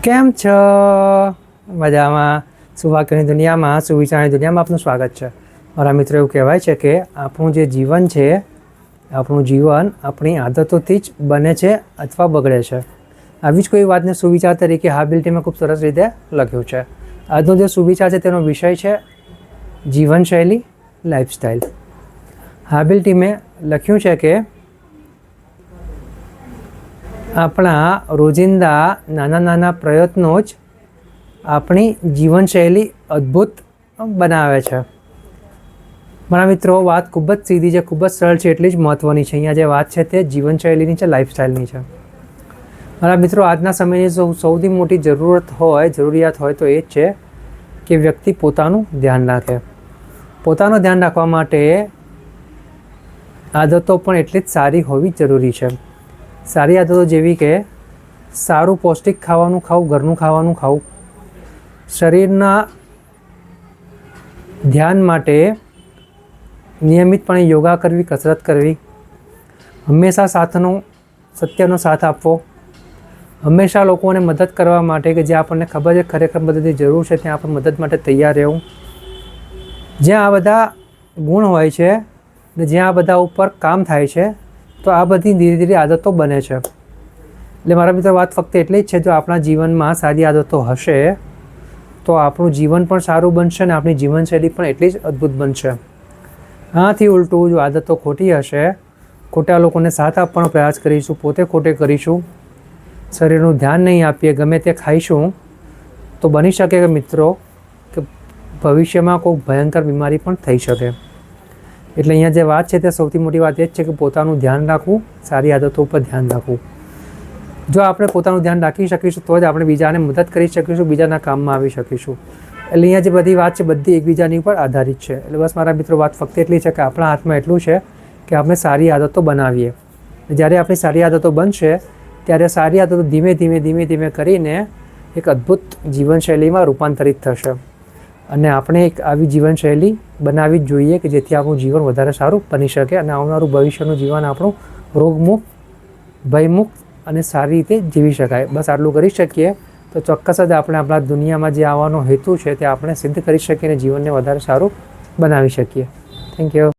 કેમ છો? મજામાં? સુવાક્યોની દુનિયામાં, સુવિચારની દુનિયામાં આપનું સ્વાગત છે. મારા મિત્રો, એવું કહેવાય છે કે આપણું જે જીવન છે, આપણું જીવન આપણી આદતોથી જ બને છે અથવા બગડે છે. આવી જ કોઈ વાતને સુવિચાર તરીકે હાબિલ ટીમે ખૂબ સરસ રીતે લખ્યું છે. આજનો જે સુવિચાર છે તેનો વિષય છે જીવનશૈલી, લાઈફસ્ટાઈલ. હાબિલ ટીમે લખ્યું છે કે આપણા રોજિંદા નાના નાના પ્રયત્નો જ આપણી જીવનશૈલી અદ્ભુત બનાવે છે. મારા મિત્રો, વાત ખૂબ જ સીધી છે, ખૂબ જ સરળ છે, એટલી જ મહત્ત્વની છે. અહીંયા જે વાત છે તે જીવનશૈલીની છે, લાઈફસ્ટાઈલની છે. મારા મિત્રો, આજના સમયની સૌથી મોટી જરૂરિયાત હોય તો એ જ છે કે વ્યક્તિ પોતાનું ધ્યાન રાખે. પોતાનું ધ્યાન રાખવા માટે આદતો પણ એટલી જ સારી હોવી જરૂરી છે. સારી આદતો જેવી કે સારું પૌષ્ટિક ખાવાનું ખાવું, ઘરનું ખાવાનું ખાવું, શરીરના ધ્યાન માટે નિયમિતપણે યોગા કરવી, કસરત કરવી, હંમેશા સત્યનો સાથ આપવો, હંમેશા લોકોને મદદ કરવા માટે કે જે આપણને ખબર છે ખરેખર મદદની જરૂર છે ત્યાં આપણે મદદ માટે તૈયાર રહેવું. જ્યાં આ બધા ગુણ હોય છે ને જ્યાં આ બધા ઉપર કામ થાય છે તો આ બધી ધીરે ધીરે આદતો બને છે. એટલે મારા મિત્રો, વાત ફક્ત એટલી જ છે, જો આપણા જીવનમાં સારી આદતો હશે તો આપણું જીવન પણ સારું બનશે અને આપણી જીવનશૈલી પણ એટલી જ અદ્ભુત બનશે. આથી ઉલટું, જો આદતો ખોટી હશે, ખોટા લોકોને સાથ આપવાનો પ્રયાસ કરીશું, પોતે ખોટે કરીશું, શરીરનું ધ્યાન નહીં આપીએ, ગમે તે ખાઈશું, તો બની શકે કે મિત્રો કે ભવિષ્યમાં કોઈ ભયંકર બીમારી પણ થઈ શકે. એટલે અહીંયા જે વાત છે તે સૌથી મોટી વાત એ જ છે કે પોતાનું ધ્યાન રાખવું, સારી આદતો ઉપર ધ્યાન રાખવું. જો આપણે પોતાનું ધ્યાન રાખી શકીશું તો જ આપણે બીજાને મદદ કરી શકીશું, બીજાના કામમાં આવી શકીશું. એટલે અહીંયા જે બધી વાત છે બધી એકબીજાની ઉપર આધારિત છે. એટલે બસ મારા મિત્રો, વાત ફક્ત એટલી છે કે આપણા હાથમાં એટલું છે કે આપણે સારી આદતો બનાવીએ. જ્યારે આપણી સારી આદતો બનશે ત્યારે સારી આદતો ધીમે ધીમે કરીને એક અદ્ભુત જીવનશૈલીમાં રૂપાંતરિત થશે. અને આપણે એક આવી જીવનશૈલી બનાવવી જ જોઈએ કે જેથી આપણું જીવન વધારે સારું બની શકે અને આવનારું ભવિષ્યનું જીવન આપણું રોગમુક્ત, ભયમુક્ત અને સારી રીતે જીવી શકાય. બસ આટલું કરી શકીએ તો ચોક્કસ જ આપણે આપણા દુનિયામાં જે આવવાનો હેતુ છે તે આપણે સિદ્ધ કરી શકીએ અને જીવનને વધારે સારું બનાવી શકીએ. Thank you.